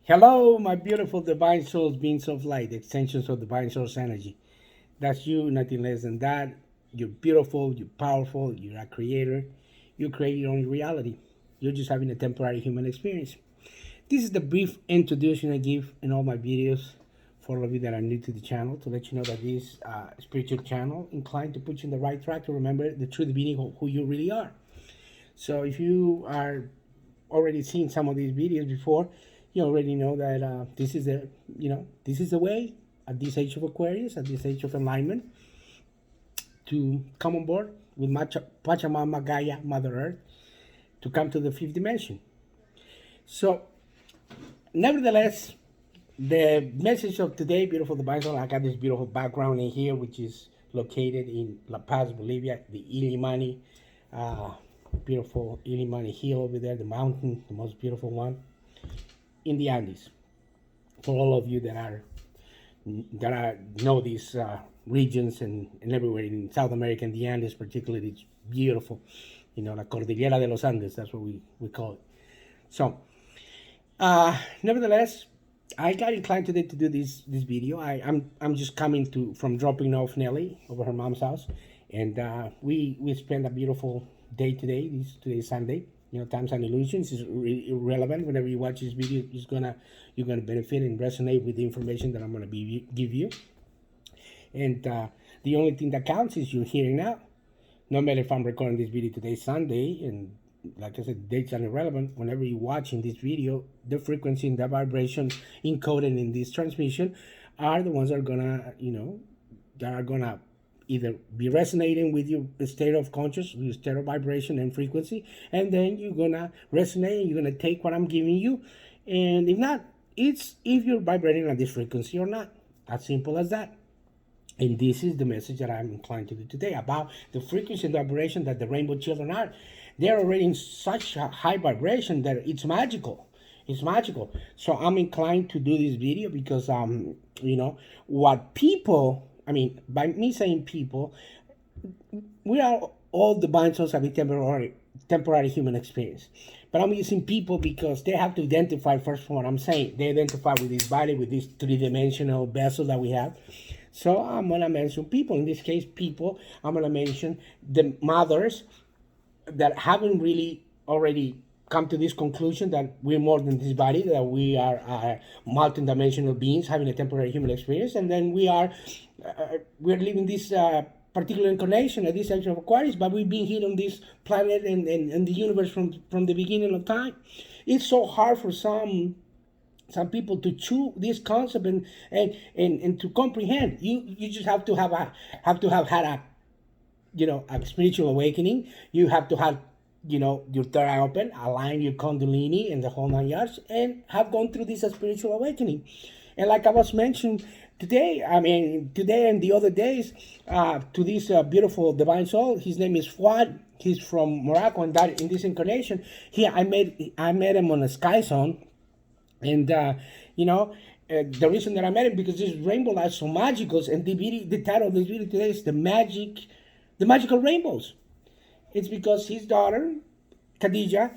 Hello, my beautiful divine souls, beings of light, extensions of divine source energy. That's you, nothing less than that. You're beautiful, you're powerful, you're a creator. You create your own reality. You're just having a temporary human experience. This is the brief introduction I give in all my videos for all of you that are new to the channel to let you know that this spiritual channel inclined to put you in the right track to remember the true being of who you really are. So if you are already seen some of these videos before, you already know that this is the way at this age of Aquarius, at this age of enlightenment, to come on board with Pachamama, Gaia, Mother Earth, to come to the fifth dimension. So, nevertheless, the message of today, beautiful divine soul, I got this beautiful background in here, which is located in La Paz, Bolivia, the Illimani, beautiful Illimani hill over there, the mountain, the most beautiful one in the Andes. For all of you that know these regions and everywhere in South America and the Andes, particularly, it's beautiful. You know, la Cordillera de los Andes, that's what we call it. So, nevertheless, I got inclined today to do this video. I'm just coming from dropping off Nelly over her mom's house, and we spent a beautiful day today. Today is Sunday. You know, times and illusions is irrelevant. Whenever you watch this video, you're gonna benefit and resonate with the information that I'm gonna give you. And the only thing that counts is you're hearing now. No matter if I'm recording this video today, Sunday, and like I said, dates are irrelevant. Whenever you're watching this video, the frequency and the vibration encoded in this transmission are the ones that are gonna, either be resonating with your state of conscious, your state of vibration and frequency, and then you're gonna resonate and you're gonna take what I'm giving you. And if not, it's if you're vibrating at this frequency or not. As simple as that. And this is the message that I'm inclined to do today about the frequency and vibration that the rainbow children are. They're already in such a high vibration that it's magical. It's magical. So I'm inclined to do this video because, what people, by me saying people, we are all divine souls having temporary human experience. But I'm using people because they have to identify first from what I'm saying. They identify with this body, with this three-dimensional vessel that we have. So I'm going to mention people. In this case, people, I'm going to mention the mothers that haven't really already come to this conclusion that we're more than this body, that we are multi-dimensional beings having a temporary human experience, and then we're living this particular incarnation at this age of Aquarius, but we've been here on this planet and the universe from the beginning of time. It's so hard for some people to chew this concept and to comprehend. You just have to have had a spiritual awakening. You have to have your third eye open, align your kundalini and the whole 9 yards, and have gone through this spiritual awakening. And like I was mentioned today and the other days, to this beautiful divine soul, his name is Fuad. He's from Morocco, and that in this incarnation, I met him on a Sky Zone. And the reason that I met him because this rainbow light so magical, and the title of this video today is the magical rainbows. It's because his daughter, Khadija,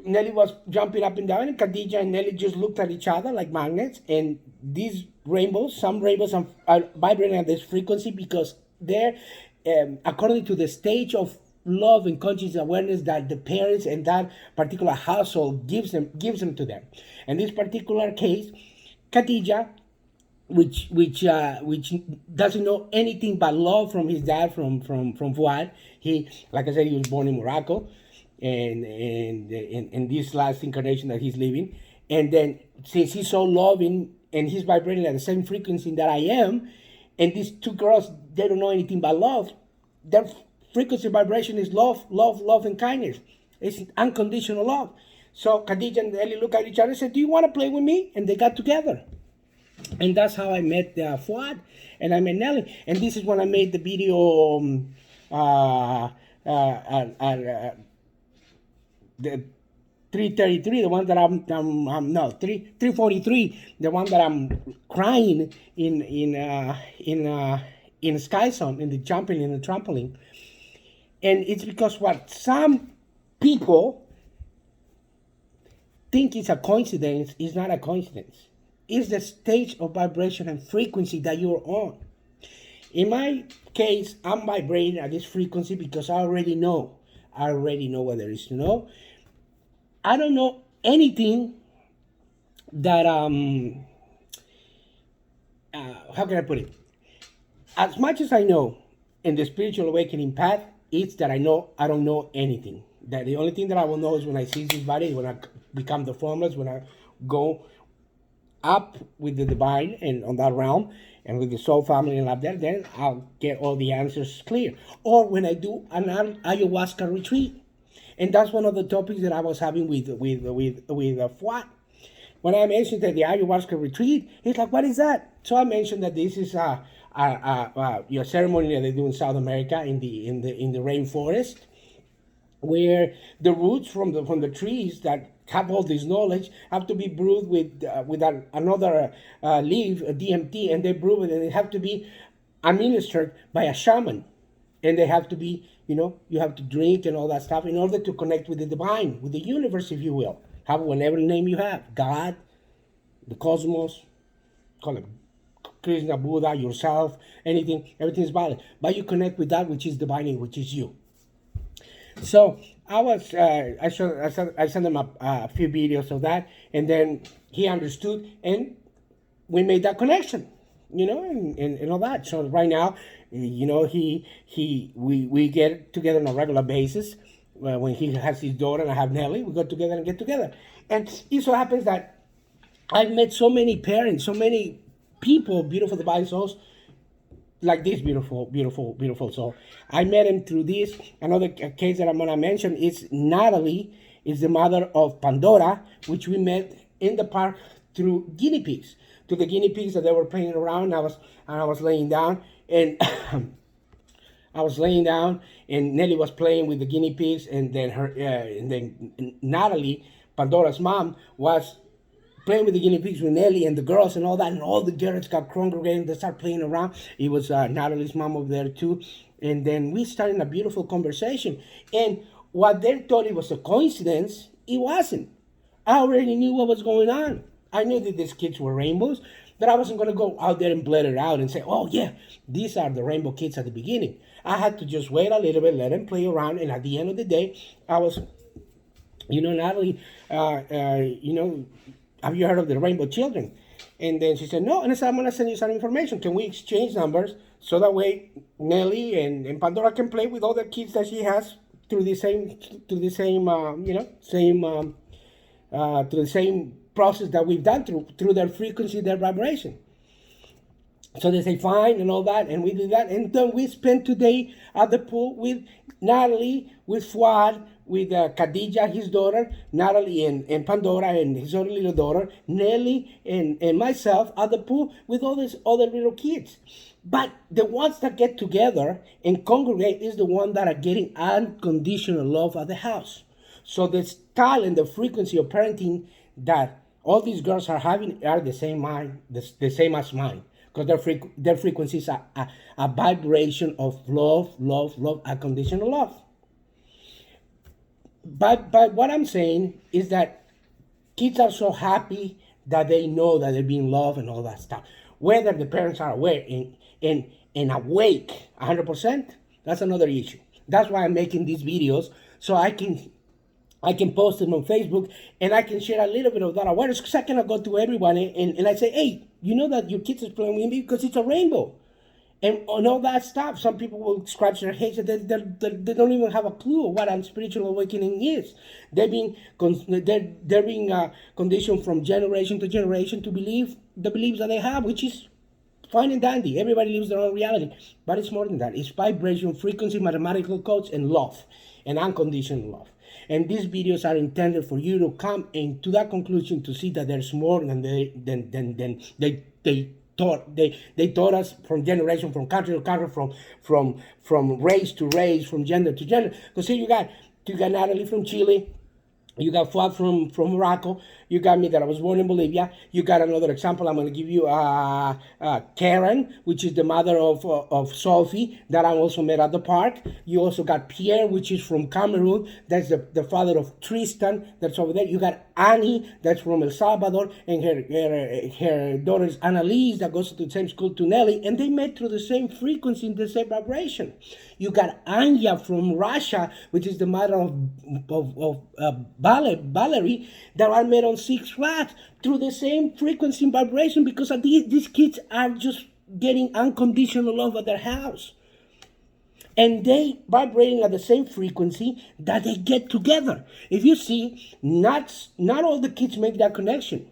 Nelly was jumping up and down, and Khadija and Nelly just looked at each other like magnets. And these rainbows, some rainbows are vibrating at this frequency because they're, according to the stage of love and conscious awareness that the parents and that particular household gives them to them. In this particular case, Khadija, which doesn't know anything but love from his dad, from Fuad. He, like I said, he was born in Morocco, and in this last incarnation that he's living. And then since he's so loving and he's vibrating at the same frequency that I am, and these two girls, they don't know anything but love. Their frequency vibration is love, and kindness. It's unconditional love. So Khadija and Ellie look at each other and said, "Do you want to play with me?" And they got together. And that's how I met Fuad, and I met Nelly. And this is when I made the video, the 333, the one that I'm 343, the one that I'm crying in Sky Zone, in the jumping, in the trampoline. And it's because what some people think it's a coincidence, it's not a coincidence. It's the stage of vibration and frequency that you're on. In my case, I'm vibrating at this frequency because I already know. I already know what there is to know. I don't know anything that how can I put it? As much as I know in the spiritual awakening path, it's that I don't know anything. That the only thing that I will know is when I see this body, when I become the formless, when I go up with the divine and on that realm and with the soul family and up there, then I'll get all the answers clear. Or when I do an ayahuasca retreat. And that's one of the topics that I was having with Fuad. When I mentioned that the ayahuasca retreat, he's like, "What is that?" So I mentioned that this is your ceremony that they do in South America in the rainforest, where the roots from the trees that have all this knowledge have to be brewed with another leaf, a DMT, and they brew it, and it have to be administered by a shaman, and they have to be, you have to drink and all that stuff in order to connect with the divine, with the universe, if you will. Have whatever name you have, God, the cosmos, call it Krishna, Buddha, yourself, anything, everything is valid. But you connect with that which is divine, which is you. So I sent him a few videos of that, and then he understood, and we made that connection, and all that. So right now, we get together on a regular basis. When he has his daughter and I have Nelly, we go together and get together. And it so happens that I've met so many parents, so many people, beautiful divine souls, like this beautiful, beautiful, beautiful soul. I met him through this. Another case that I'm going to mention is Natalie, is the mother of Pandora, which we met in the park through guinea pigs. To the guinea pigs that they were playing around, I was laying down, and I was laying down, and Nelly was playing with the guinea pigs, and then Natalie, Pandora's mom, was playing with the guinea pigs with Nelly and the girls and all that, and all the girls got congregated. They started playing around. It was Natalie's mom over there too, and then we started a beautiful conversation. And what they thought it was a coincidence, it wasn't. I already knew what was going on. I knew that these kids were rainbows, but I wasn't going to go out there and blurt it out and say, "Oh yeah, these are the rainbow kids at the beginning." I had to just wait a little bit, let them play around, and at the end of the day, I was, Natalie, have you heard of the Rainbow Children? And then she said, "No." And I said, "I'm going to send you some information. Can we exchange numbers so that way Nelly and Pandora can play with all the kids that she has through the same process that we've done through their frequency, their vibration." So they say fine and all that, and we did that, and then we spent today at the pool with Natalie, with Fuad, with Khadija, his daughter, Natalie and Pandora and his other little daughter, Nelly and myself at the pool with all these other little kids. But the ones that get together and congregate is the ones that are getting unconditional love at the house. So the style and the frequency of parenting that all these girls are having are the same as mine. Because their frequencies are a vibration of love, unconditional love. But what I'm saying is that kids are so happy that they know that they're being loved and all that stuff. Whether the parents are aware and awake 100%, that's another issue. That's why I'm making these videos, so I can post them on Facebook, and I can share a little bit of that awareness, because I cannot go to everyone and I say, "Hey, you know that your kids is playing with me because it's a rainbow," and all that stuff. Some people will scratch their heads and they don't even have a clue what a spiritual awakening is. They're being conditioned from generation to generation to believe the beliefs that they have, which is fine and dandy. Everybody lives their own reality, but it's more than that. It's vibration, frequency, mathematical codes, and love, and unconditional love. And these videos are intended for you to come into that conclusion, to see that there's more than they taught us from generation, from country to country, from race to race, from gender to gender. Because here you got Natalie from Chile, You got Fuad from Morocco. You got me that I was born in Bolivia. You got another example. I'm going to give you Karen, which is the mother of Sophie, that I also met at the park. You also got Pierre, which is from Cameroon. That's the father of Tristan, that's over there. You got Annie, that's from El Salvador, and her daughter is Annalise, that goes to the same school to Nelly, and they met through the same frequency, in the same vibration. You got Anya from Russia, which is the mother of Valerie, that I met on Six Flags through the same frequency and vibration, because these kids are just getting unconditional love at their house. And they vibrating at the same frequency that they get together. If you see, not all the kids make that connection.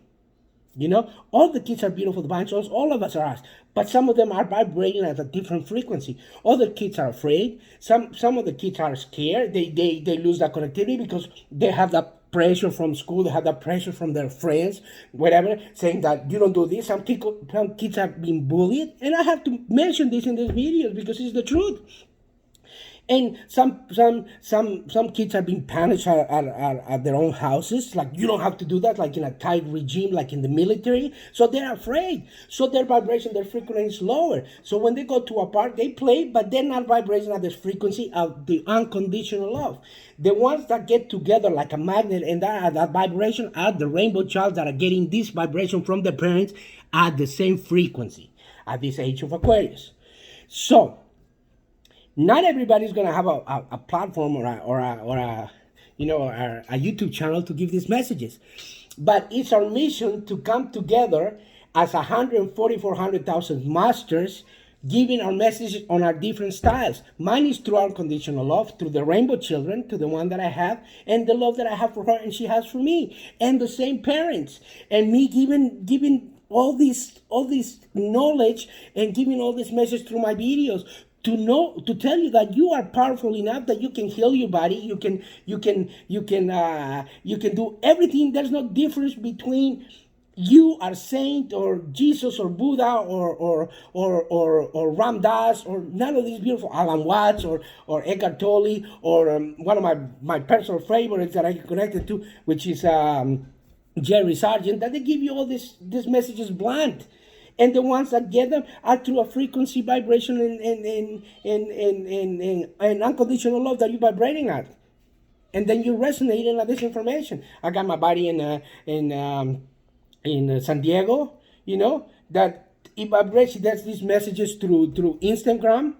You know, all the kids are beautiful divine souls. All of us are us, but some of them are vibrating at a different frequency. Other kids are afraid. Some of the kids are scared. They lose that connectivity because they have that pressure from school. They have that pressure from their friends, whatever, saying that you don't do this. Some kids have been bullied, and I have to mention this in these videos because it's the truth. And some kids have been punished at their own houses. Like, you don't have to do that, like in a tight regime, like in the military. So they're afraid. So their vibration, their frequency is lower. So when they go to a park, they play, but they're not vibrating at the frequency of the unconditional love. The ones that get together like a magnet and that vibration are the rainbow child that are getting this vibration from their parents at the same frequency at this age of Aquarius. So not everybody's gonna have a platform or a YouTube channel to give these messages, but it's our mission to come together as 144,000 masters, giving our messages on our different styles. Mine is through unconditional love, through the rainbow children, to the one that I have, and the love that I have for her and she has for me, and the same parents, and me giving all this knowledge and giving all this message through my videos, to tell you that you are powerful enough that you can heal your body. You can do everything. There's no difference between you are saint or Jesus or Buddha or Ram Dass or none of these beautiful Alan Watts or Eckhart Tolle or one of my personal favorites that I connected to, which is Jerry Sargent, that they give you all these messages blunt. And the ones that get them are through a frequency vibration and unconditional love that you're vibrating at. And then you're resonating at this information. I got my buddy in San Diego, that it vibrates. That's these messages through Instagram.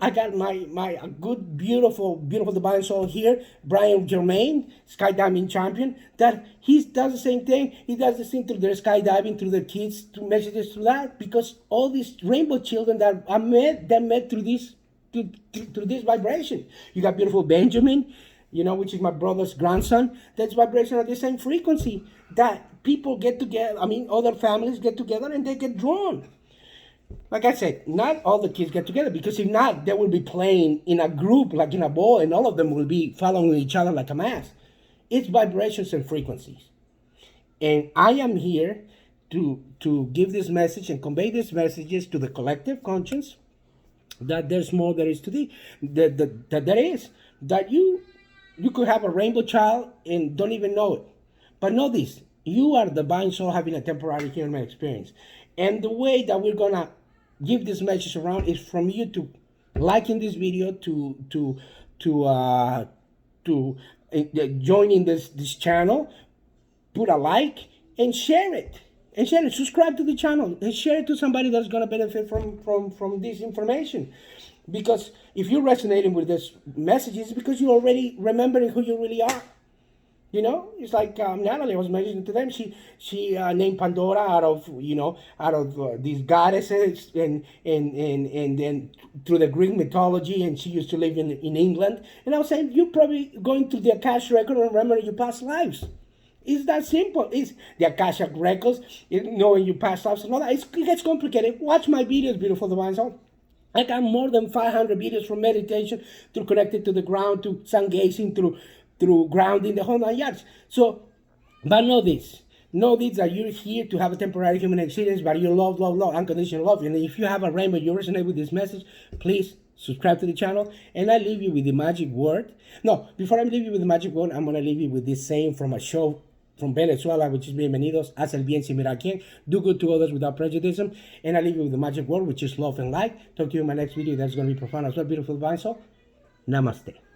I got my good, beautiful divine soul here, Brian Germain, skydiving champion, that he does the same thing. He does the same through their skydiving, through their kids, through messages through that, because all these rainbow children that I met, they met through this vibration. You got beautiful Benjamin, which is my brother's grandson. That's vibration at the same frequency that people get together. Other families get together and they get drawn. Like I said, not all the kids get together, because if not, they will be playing in a group, like in a ball, and all of them will be following each other like a mass. It's vibrations and frequencies. And I am here to give this message and convey these messages to the collective conscience, that there's more there is to that you could have a rainbow child and don't even know it. But know this, you are the divine soul having a temporary human experience. And the way that we're gonna give this message around is from you to liking this video, to join in this channel, put a like and share it. Subscribe to the channel and share it to somebody that's gonna benefit from this information. Because if you're resonating with this message, it's because you're already remembering who you really are. It's like Natalie was mentioning to them. She named Pandora out of these goddesses, and then through the Greek mythology, and she used to live in England. And I was saying, you're probably going through the Akashic record and remembering your past lives. It's that simple. It's the Akashic records, knowing your past lives and all that. It gets complicated. Watch my videos, beautiful divine soul. I got more than 500 videos from meditation to connected to the ground, to sun gazing, through grounding, the whole 9 yards. So, but know this that you're here to have a temporary human experience, but you love, unconditional love. And if you have a rainbow, you resonate with this message, please subscribe to the channel, and I leave you with the magic word. No, before I leave you with the magic word, I'm going to leave you with this saying from a show from Venezuela, which is bienvenidos, haz el bien sin mirar quién, do good to others without prejudice, and I leave you with the magic word, which is love and light. Talk to you in my next video. That's going to be profound as well. Beautiful divine soul. Namaste.